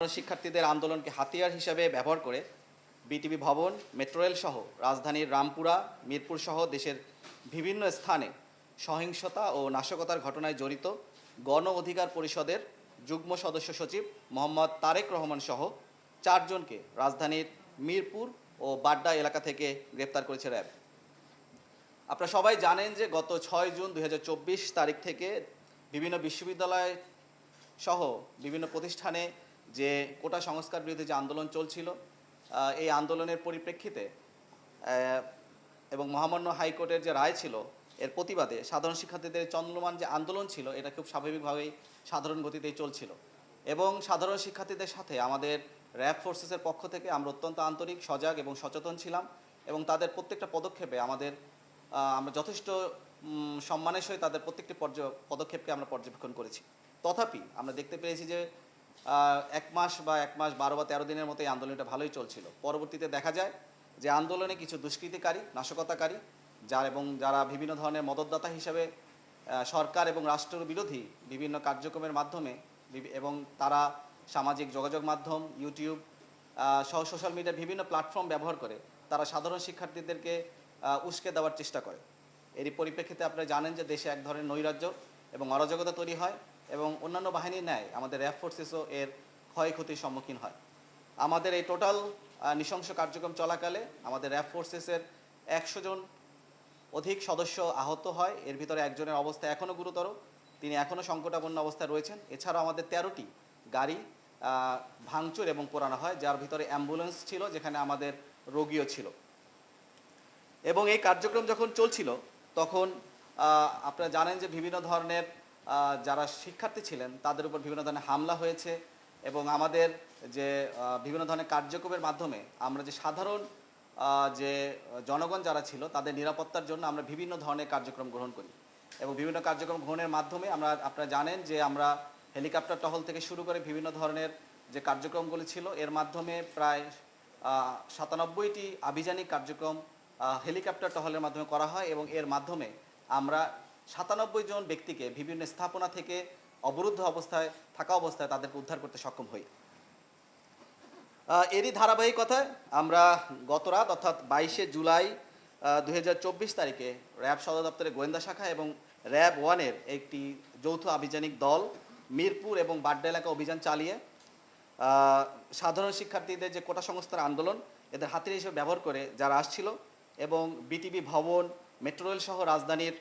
শিক্ষার্থীদের আন্দোলনকে হাতিয়ার হিসেবে ব্যবহার করে বিটিবি ভবন, মেট্রো রেল সহ রাজধানীর রামপুরা, মিরপুর সহ দেশের বিভিন্ন স্থানে সহিংসতা ও নাশকতার ঘটনায় জড়িত গণ অধিকার পরিষদের যুগ্ম সদস্য সচিব মোহাম্মদ তারেক রহমান সহ 4 জনকে রাজধানীর মিরপুর ও বাড্ডা এলাকা থেকে গ্রেপ্তার করেছে র্যাব। আপনারা সবাই জানেন যে গত 6 জুন 2024 তারিখ থেকে বিভিন্ন বিশ্ববিদ্যালয় সহ বিভিন্ন প্রতিষ্ঠানে যে কোটা সংস্কার বিরোধী যে আন্দোলন চলছিল, এই আন্দোলনের পরিপ্রেক্ষিতে এবং মহামান্য হাইকোর্টের যে রায় ছিল এর প্রতিবাদে সাধারণ শিক্ষার্থীদের চলমান যে আন্দোলন ছিল এটা খুব স্বাভাবিকভাবেই সাধারণ গতিতেই চলছিল। এবং সাধারণ শিক্ষার্থীদের সাথে আমাদের র্যাব ফোর্সেসের পক্ষ থেকে আমরা অত্যন্ত আন্তরিক, সজাগ এবং সচেতন ছিলাম এবং তাদের প্রত্যেকটা পদক্ষেপে আমরা যথেষ্ট সম্মানের সহিত তাদের প্রত্যেকটি পদক্ষেপকে আমরা পর্যবেক্ষণ করেছি। তথাপি আমরা দেখতে পেয়েছি যে 1 মাস বা 12 বা 13 দিনের মতো এই আন্দোলনটা ভালোই চলছিল। পরবর্তীতে দেখা যায় যে আন্দোলনে কিছু দুষ্কৃতিকারী, নাশকতাকারী যারা বিভিন্ন ধরনের মদতদাতা হিসেবে সরকার এবং রাষ্ট্র বিরোধী বিভিন্ন কার্যক্রমের মাধ্যমে এবং তারা সামাজিক যোগাযোগ মাধ্যম, ইউটিউব সহ সোশ্যাল মিডিয়ার বিভিন্ন প্ল্যাটফর্ম ব্যবহার করে তারা সাধারণ শিক্ষার্থীদেরকে উস্কে দেওয়ার চেষ্টা করে। এরই পরিপ্রেক্ষিতে আপনারা জানেন যে দেশে এক ধরনের নৈরাজ্য এবং অরাজকতা তৈরি হয় এবং অন্যান্য বাহিনীর ন্যায় আমাদের র্যাব ফোর্সেসও এর ক্ষয়ক্ষতির সম্মুখীন হয়। আমাদের এই টোটাল নৃশংস কার্যক্রম চলাকালে আমাদের র্যাব ফোর্সেসের 100 জন অধিক সদস্য আহত হয়। এর ভিতরে একজনের অবস্থা এখনও গুরুতর, তিনি এখনও সংকটাপন্ন অবস্থায় রয়েছেন। এছাড়াও আমাদের 13টি গাড়ি ভাঙচুর এবং পোড়ানো হয়, যার ভিতরে অ্যাম্বুলেন্স ছিল, যেখানে আমাদের রোগীও ছিল। এবং এই কার্যক্রম যখন চলছিল তখন আপনারা জানেন যে বিভিন্ন ধরনের যারা শিক্ষার্থী ছিলেন তাদের উপর বিভিন্ন ধরনের হামলা হয়েছে এবং আমাদের যে বিভিন্ন ধরনের কার্যক্রমের মাধ্যমে আমরা যে সাধারণ যে জনগণ যারা ছিল তাদের নিরাপত্তার জন্য আমরা বিভিন্ন ধরনের কার্যক্রম গ্রহণ করি এবং বিভিন্ন কার্যক্রম গ্রহণের মাধ্যমে আপনারা জানেন যে আমরা হেলিকপ্টার টহল থেকে শুরু করে বিভিন্ন ধরনের যে কার্যক্রমগুলি ছিল এর মাধ্যমে প্রায় 97টি আভিযানিক কার্যক্রম হেলিকপ্টার টহলের মাধ্যমে করা হয় এবং এর মাধ্যমে আমরা 97 জন ব্যক্তিকে বিভিন্ন স্থাপনা থেকে অবরুদ্ধ অবস্থায় তাদেরকে উদ্ধার করতে সক্ষম হই। এরই ধারাবাহিকতায় আমরা গতরাত অর্থাৎ 22শে জুলাই 2024 তারিখে র্যাব সদর দপ্তরের গোয়েন্দা শাখা এবং র্যাব 1-এর একটি যৌথ আভিযানিক দল মিরপুর এবং বাড্ডা এলাকা অভিযান চালিয়ে সাধারণ শিক্ষার্থীদের যে কোটা সংস্কার আন্দোলন এদের হাতিয়ার হিসেবে ব্যবহার করে যারা আসছিল এবং বিটিবি ভবন, মেট্রো রেল সহ রাজধানীর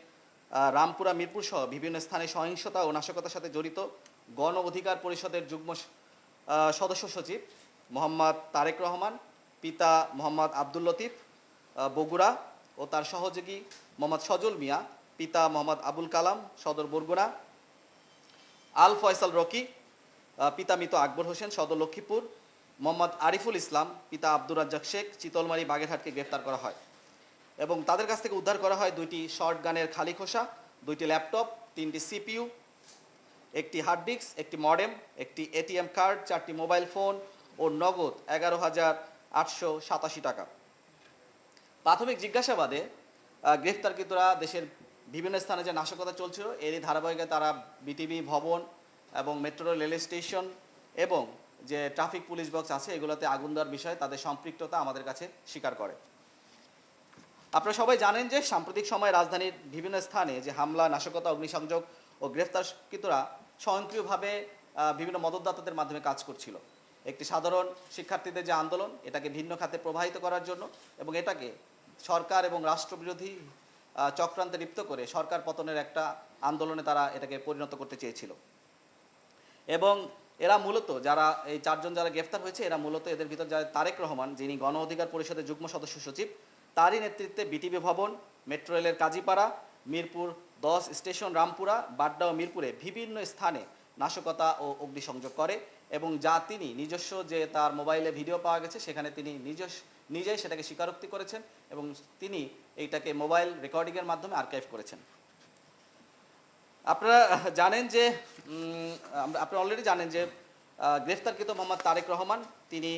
রামপুরা, মিরপুর সহ বিভিন্ন স্থানে সহিংসতা ও নাশকতার সাথে জড়িত গণ অধিকার পরিষদের যুগ্ম সদস্য সচিব মোহাম্মদ তারেক রহমান, পিতা মোহাম্মদ আব্দুল লতিফ বগুড়া ও তার সহযোগী মোহাম্মদ সজল মিয়া, পিতা মোহাম্মদ আবুল কালাম সদর বরগুনা, আল ফয়সাল রকি, পিতা মৃত আকবর হোসেন সদর লক্ষ্মীপুর, মোহাম্মদ আরিফুল ইসলাম, পিতা আব্দুর রাজ্জাক শেখ চিতলমারি বাগেরহাটকে গ্রেফতার করা হয় এবং তাদের কাছ থেকে উদ্ধার করা হয় 2টি শর্ট গানের খালি খোসা, 2টি ল্যাপটপ, 3টি সিপিইউ, একটি হার্ড ডিস্ক, একটি মডেম, একটি এটিএম কার্ড, 4টি মোবাইল ফোন ও নগদ 11,887 টাকা। প্রাথমিক জিজ্ঞাসাবাদে গ্রেফতারকৃতরা দেশের বিভিন্ন স্থানে যে নাশকতা চলছিল এরই ধারাবাহিকতায় তারা বিটিবি ভবন এবং মেট্রো রেল স্টেশন এবং যে ট্রাফিক পুলিশ বক্স আছে এগুলোতে আগুন দেওয়ার বিষয়ে তাদের সম্পৃক্ততা আমাদের কাছে স্বীকার করে। আপনারা সবাই জানেন যে সাম্প্রতিক সময়ে রাজধানীর বিভিন্ন স্থানে যে হামলা, নাশকতা, অগ্নিসংযোগ ও গ্রেফতারকৃতরা স্বয়ংক্রিয়ভাবে বিভিন্ন মদতদাতাদের মাধ্যমে কাজ করছিল। একটি সাধারণ শিক্ষার্থীদের যে আন্দোলন এটাকে ভিন্ন খাতে প্রবাহিত করার জন্য এবং এটাকে সরকার এবং রাষ্ট্রবিরোধী চক্রান্তে লিপ্ত করে সরকার পতনের একটা আন্দোলনে তারা এটাকে পরিণত করতে চেয়েছিল। এবং এরা মূলত যারা এই 4 জন যারা গ্রেফতার হয়েছে এরা মূলত এদের ভিতর যারা তারেক রহমান, যিনি গণ অধিকার পরিষদের যুগ্ম সদস্য সচিব, তারই নেতৃত্বে বিটিবি ভবন, মেট্রো রেলের কাজীপাড়া, মিরপুর 10 স্টেশন, রামপুরা, বাড্ডা ও মিরপুরে বিভিন্ন স্থানে নাশকতা ও অগ্নিসংযোগ করে এবং যা তিনি নিজস্ব যে তার মোবাইলে ভিডিও পাওয়া গেছে সেখানে তিনি নিজেই সেটাকে স্বীকারোক্তি করেছেন এবং তিনি এইটাকে মোবাইল রেকর্ডিংয়ের মাধ্যমে আর্কাইভ করেছেন। আপনারা অলরেডি জানেন যে গ্রেফতারকৃত মোহাম্মদ তারেক রহমান তিনি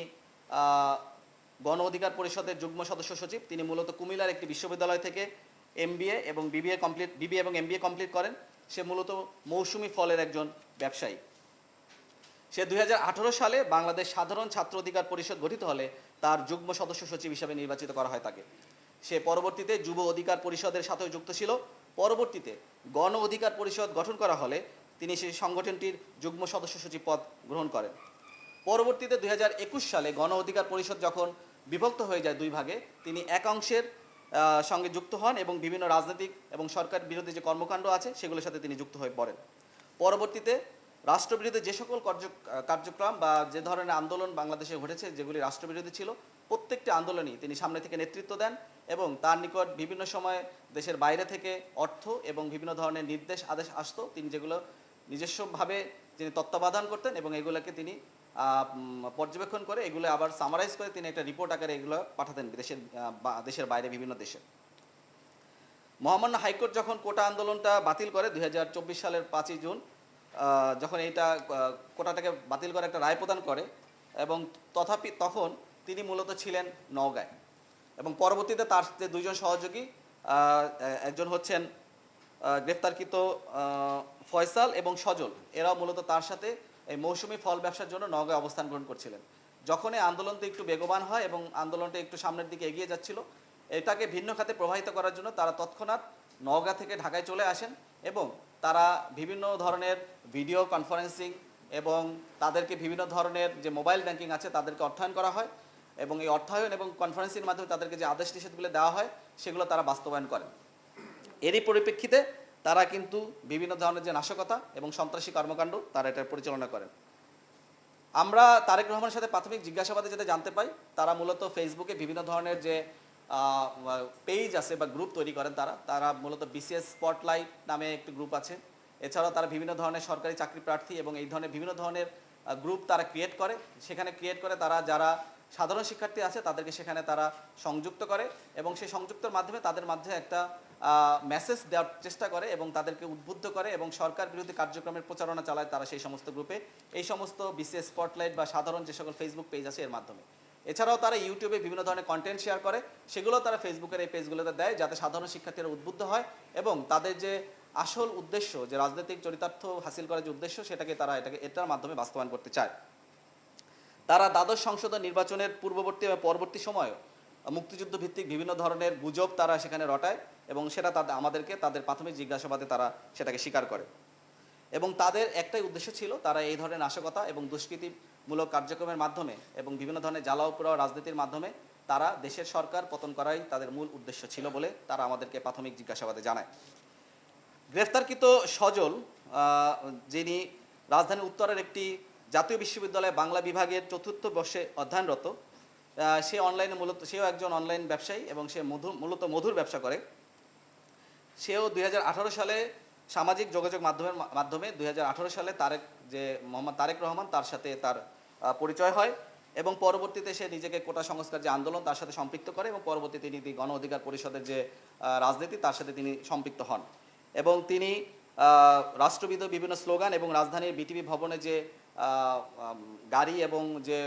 গণ অধিকার পরিষদের যুগ্ম সদস্য সচিব। তিনি মূলত কুমিল্লার একটি বিশ্ববিদ্যালয় থেকে এমবিএ এবং বিবিএ এবং এমবিএ কমপ্লিট করেন। সে মূলত মৌসুমি ফলের একজন ব্যবসায়ী সে 2018 সালে বাংলাদেশ সাধারণ ছাত্র অধিকার পরিষদ গঠিত হলে তার যুগ্ম সদস্য সচিব হিসাবে নির্বাচিত করা হয় তাকে। সে পরবর্তীতে যুব অধিকার পরিষদের সাথেও যুক্ত ছিল। পরবর্তীতে গণ অধিকার পরিষদ গঠন করা হলে তিনি সেই সংগঠনটির যুগ্ম সদস্য সচিব পদ গ্রহণ করেন। পরবর্তীতে 2021 সালে গণ অধিকার পরিষদ যখন বিভক্ত হয়ে যায় দুই ভাগে, তিনি এক অংশের সঙ্গে যুক্ত হন এবং বিভিন্ন রাজনৈতিক এবং সরকার বিরোধী যে কর্মকাণ্ড আছে সেগুলোর সাথে তিনি যুক্ত হয়ে পড়েন। পরবর্তীতে রাষ্ট্রবিরোধী যে সকল কার্যক্রম বা যে ধরনের আন্দোলন বাংলাদেশে ঘটেছে যেগুলি রাষ্ট্রবিরোধী ছিল, প্রত্যেকটি আন্দোলনই তিনি সামনে থেকে নেতৃত্ব দেন এবং তার নিকট বিভিন্ন সময় দেশের বাইরে থেকে অর্থ এবং বিভিন্ন ধরনের নির্দেশ আদেশ আসতো, তিনি যেগুলো নিজস্বভাবে তিনি তত্ত্বাবধান করতেন এবং এগুলোকে তিনি পর্যবেক্ষণ করে এগুলো আবার সামারাইজ করে তিনি একটা রিপোর্ট আকারে এগুলো পাঠাতেন দেশের বাইরে বিভিন্ন দেশে। মহামান্য হাইকোর্ট যখন কোটা আন্দোলনটা বাতিল করে 2024 সালের 5ই জুন, যখন এইটা কোটাটাকে বাতিল করে একটা রায় প্রদান করে, এবং তথাপি তখন তিনি মূলত ছিলেন নওগাঁয় এবং পরবর্তীতে তার যে দুইজন সহযোগী, একজন হচ্ছেন গ্রেফতারকৃত ফয়সাল এবং সজল, এরাও মূলত তার সাথে এই মৌসুমি ফল ব্যবসার জন্য নওগাঁয় অবস্থান গ্রহণ করছিলেন। যখন এই আন্দোলনটা একটু বেগবান হয় এবং আন্দোলনটা একটু সামনের দিকে এগিয়ে যাচ্ছিল, এটাকে ভিন্ন খাতে প্রবাহিত করার জন্য তারা তৎক্ষণাৎ নওগাঁ থেকে ঢাকায় চলে আসেন এবং তারা বিভিন্ন ধরনের ভিডিও কনফারেন্সিং এবং তাদেরকে বিভিন্ন ধরনের যে মোবাইল ব্যাংকিং আছে তাদেরকে অর্থায়ন করা হয় এবং এই অর্থায়ন এবং কনফারেন্সিংয়ের মাধ্যমে তাদেরকে যে আদেশ নিষেধগুলো দেওয়া হয় সেগুলো তারা বাস্তবায়ন করেন। এরই পরিপ্রেক্ষিতে তারা কিন্তু বিভিন্ন ধরনের যে নাশকতা এবং সন্ত্রাসী কর্মকাণ্ড তারা এটার পরিচালনা করেন। আমরা তারেক রহমানের সাথে প্রাথমিক জিজ্ঞাসাবাদে যেটা জানতে পাই, তারা মূলত ফেসবুকে বিভিন্ন ধরনের যে পেজ আছে বা গ্রুপ তৈরি করেন, তারা মূলত বিসিএস স্পটলাইট নামে একটি গ্রুপ আছে। এছাড়াও তারা বিভিন্ন ধরনের সরকারি চাকরি প্রার্থী এবং এই ধরনের বিভিন্ন ধরনের গ্রুপ তারা ক্রিয়েট করে। সেখানে ক্রিয়েট করে তারা যারা সাধারণ শিক্ষার্থী আছে তাদেরকে সেখানে তারা সংযুক্ত করে এবং সেই সংযুক্তের মাধ্যমে তাদের মাঝে একটা মেসেজ দেওয়ার চেষ্টা করে এবং তাদেরকে উদ্বুদ্ধ করে এবং সরকার বিরোধী কার্যক্রমের প্রচারণা চালায় তারা সেই সমস্ত গ্রুপে, এই সমস্ত বিসিএস স্পটলাইট বা সাধারণ যে সকল ফেসবুক পেজ আছে এর মাধ্যমে। এছাড়াও তারা ইউটিউবে বিভিন্ন ধরনের কন্টেন্ট শেয়ার করে, সেগুলো তারা ফেসবুকের এই পেজগুলোতে দেয় যাতে সাধারণ শিক্ষার্থীরা উদ্বুদ্ধ হয় এবং তাদের যে আসল উদ্দেশ্য, যে রাজনৈতিক চরিতার্থ হাসিল করার যে উদ্দেশ্য, এটার মাধ্যমে বাস্তবায়ন করতে চায়। তারা দ্বাদশ সংসদ নির্বাচনের পূর্ববর্তী এবং পরবর্তী সময়ে মুক্তিযুদ্ধ ভিত্তিক বিভিন্ন ধরনের গুজব তারা সেখানে রটায় এবং সেটা আমাদেরকে তাদের প্রাথমিক জিজ্ঞাসাবাদে তারা সেটাকে স্বীকার করে এবং তাদের একটাই উদ্দেশ্য ছিল, তারা এই ধরনের নাশকতা এবং দুষ্কৃতিমূলক কার্যক্রমের মাধ্যমে এবং বিভিন্ন ধরনের জ্বালাও পোড়াও রাজনীতির মাধ্যমে তারা দেশের সরকার পতন করাই তাদের মূল উদ্দেশ্য ছিল বলে তারা আমাদেরকে প্রাথমিক জিজ্ঞাসাবাদে জানায়। গ্রেফতারকৃত সজল, যিনি রাজধানী উত্তরের একটি জাতীয় বিশ্ববিদ্যালয়ে বাংলা বিভাগের 4র্থ বর্ষে অধ্যয়নরত, সে অনলাইনে সেও একজন অনলাইন ব্যবসায়ী এবং সে মূলত মধুর ব্যবসা করে। সেও 2018 সালে সামাজিক যোগাযোগ মাধ্যমে 2018 সালে মোহাম্মদ তারেক রহমান তার সাথে তার পরিচয় হয় এবং পরবর্তীতে সে নিজেকে কোটা সংস্কার যে আন্দোলন তার সাথে সম্পৃক্ত করে এবং পরবর্তীতে তিনি গণ অধিকার পরিষদের যে রাজনীতি তার সাথে তিনি সম্পৃক্ত হন এবং তিনি রাষ্ট্রবিরোধী বিভিন্ন স্লোগান এবং রাজধানীর বিটিভি ভবনে যে গাড়ি এবং যে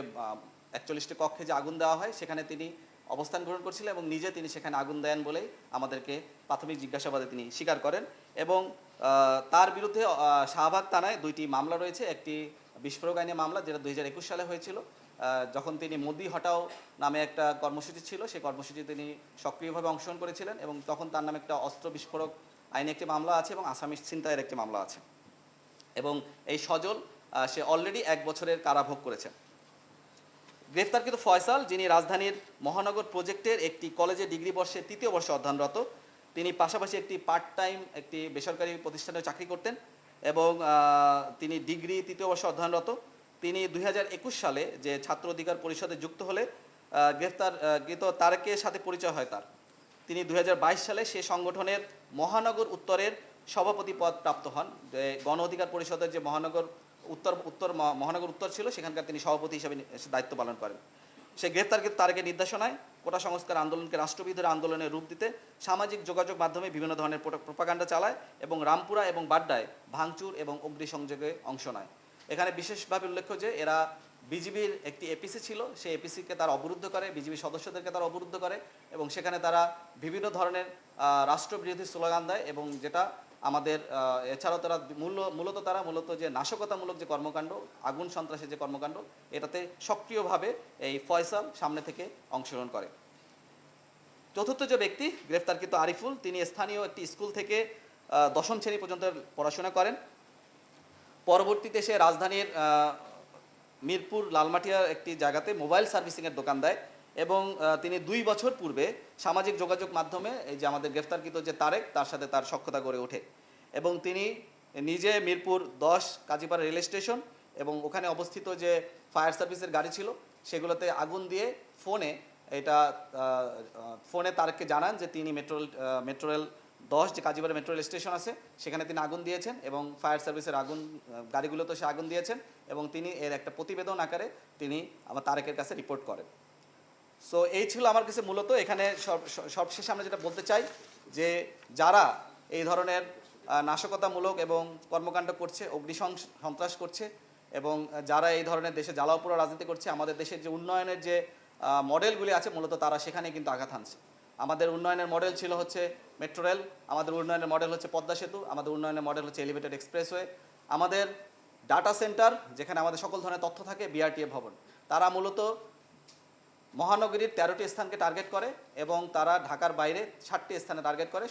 41টি কক্ষে যে আগুন দেওয়া হয় সেখানে তিনি অবস্থান গ্রহণ করছিলেন এবং নিজে তিনি সেখানে আগুন দেন বলেই আমাদেরকে প্রাথমিক জিজ্ঞাসাবাদে তিনি স্বীকার করেন এবং তার বিরুদ্ধে শাহবাগ থানায় 2টি মামলা রয়েছে। একটি বিস্ফোরক আইনে মামলা, যেটা 2021 সালে হয়েছিল, যখন তিনি মোদি হটাও নামে একটা কর্মসূচি ছিল, সেই কর্মসূচিতে তিনি সক্রিয়ভাবে অংশগ্রহণ করেছিলেন এবং তখন তার নামে একটা অস্ত্র বিস্ফোরক আইনে একটি মামলা আছে এবং আসামি ছিনতাইয়ের একটি মামলা আছে এবং এই সজল সে অলরেডি 1 বছরের কারাভোগ করেছেন। গ্রেফতারকৃত ফয়সাল, যিনি রাজধানীর মহানগর প্রজেক্টের একটি কলেজে ডিগ্রি বর্ষের 3য় বর্ষে অধ্যয়নরত, তিনি পাশাপাশি একটি পার্ট টাইম একটি বেসরকারি প্রতিষ্ঠানে চাকরি করতেন এবং তিনি ডিগ্রি 3য় বর্ষে অধ্যয়নরত। তিনি 2021 সালে যে ছাত্র অধিকার পরিষদে যুক্ত হলে গ্রেফতারকৃত তারেকের সাথে পরিচয় হয় তার। তিনি 2022 সালে সে সংগঠনের মহানগর উত্তরের সভাপতি পদ প্রাপ্ত হন। গণ অধিকার পরিষদের যে মহানগর উত্তর ছিল সেখানকার তিনি সভাপতি হিসেবে দায়িত্ব পালন করেন। সে গ্রেফতারকৃত তারেকের নির্দেশনায় কোটা সংস্কার আন্দোলনকে রাষ্ট্রবিরোধী আন্দোলনের রূপ দিতে সামাজিক যোগাযোগ মাধ্যমে বিভিন্ন ধরনের প্রোপাগান্ডা চালায় এবং রামপুরা এবং বাড্ডায় ভাঙচুর এবং অগ্নিসংযোগে অংশ নেয়। এখানে বিশেষভাবে উল্লেখ্য যে এরা বিজিবির একটি এপিসি ছিল, সেই এপিসিকে তারা অবরুদ্ধ করে, বিজিবি সদস্যদেরকে তারা অবরুদ্ধ করে এবং সেখানে তারা বিভিন্ন ধরনের রাষ্ট্রবিরোধী স্লোগান দেয় এবং যেটা আমাদের এছাড়াও তারা মূলত যে নাশকতামূলক যে কর্মকাণ্ড, আগুন সন্ত্রাসের যে কর্মকাণ্ড, এটাতে সক্রিয়ভাবে এই ফয়সাল সামনে থেকে অংশগ্রহণ করে। চতুর্থ যে ব্যক্তি গ্রেফতারকৃত আরিফুল, তিনি স্থানীয় একটি স্কুল থেকে দশম শ্রেণী পর্যন্ত পড়াশোনা করেন। পরবর্তীতে সে রাজধানীর মিরপুর লালমাটিয়ার একটি জায়গাতে মোবাইল সার্ভিসিংয়ের দোকান দেয় এবং তিনি 2 বছর পূর্বে সামাজিক যোগাযোগ মাধ্যমে এই যে আমাদের গ্রেফতারকৃত যে তারেক, তার সাথে তার সখ্যতা গড়ে ওঠে এবং তিনি নিজে মিরপুর 10 কাজীপাড়া রেল স্টেশন এবং ওখানে অবস্থিত যে ফায়ার সার্ভিসের গাড়ি ছিল সেগুলোতে আগুন দিয়ে ফোনে তারেককে জানান যে তিনি মেট্রো রেল 10 যে কাজীপাড়া মেট্রো রেল স্টেশন আছে সেখানে তিনি আগুন দিয়েছেন এবং ফায়ার সার্ভিসের গাড়িগুলোতে সে আগুন দিয়েছেন এবং তিনি এর একটা প্রতিবেদন আকারে তিনি আমার তারেকের কাছে রিপোর্ট করেন। সো এই ছিল আমার কাছে মূলত। এখানে সবশেষে আমরা যেটা বলতে চাই যে যারা এই ধরনের নাশকতামূলক এবং কর্মকাণ্ড করছে, সন্ত্রাস করছে এবং যারা এই ধরনের দেশে জ্বালাও পোড়াও রাজনীতি করছে, আমাদের দেশের যে উন্নয়নের যে মডেলগুলি আছে মূলত তারা সেখানে কিন্তু আঘাত হানছে। আমাদের উন্নয়নের মডেল ছিল হচ্ছে মেট্রো রেল, আমাদের উন্নয়নের মডেল হচ্ছে পদ্মা সেতু, আমাদের উন্নয়নের মডেল হচ্ছে এলিভেটেড এক্সপ্রেসওয়ে, আমাদের ডাটা সেন্টার যেখানে আমাদের সকল ধরনের তথ্য থাকে, বিআরটিএ ভবন। তারা মূলত মহানগরীর 13টি স্থানকে টার্গেট করে এবং তারা ঢাকার বাইরে 60টি স্থানে টার্গেট করে,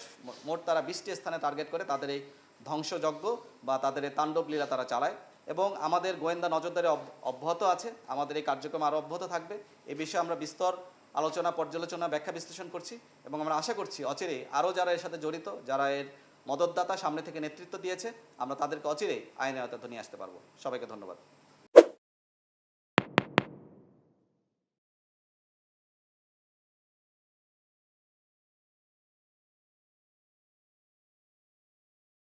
মোট তারা 20টি স্থানে টার্গেট করে তাদের এই ধ্বংসযজ্ঞ বা তাদের এই তাণ্ডব লীলা তারা চালায় এবং আমাদের গোয়েন্দা নজরদারি অব্যাহত আছে। আমাদের এই কার্যক্রম আরও অব্যাহত থাকবে। এ বিষয়ে আমরা বিস্তর আলোচনা, পর্যালোচনা, ব্যাখ্যা বিশ্লেষণ করছি এবং আমরা আশা করছি অচিরেই আরও যারা এর সাথে জড়িত, যারা এর মদতদাতা, সামনে থেকে নেতৃত্ব দিয়েছে, আমরা তাদেরকে অচিরেই আইনের আওতায় নিয়ে আসতে পারবো। সবাইকে ধন্যবাদ।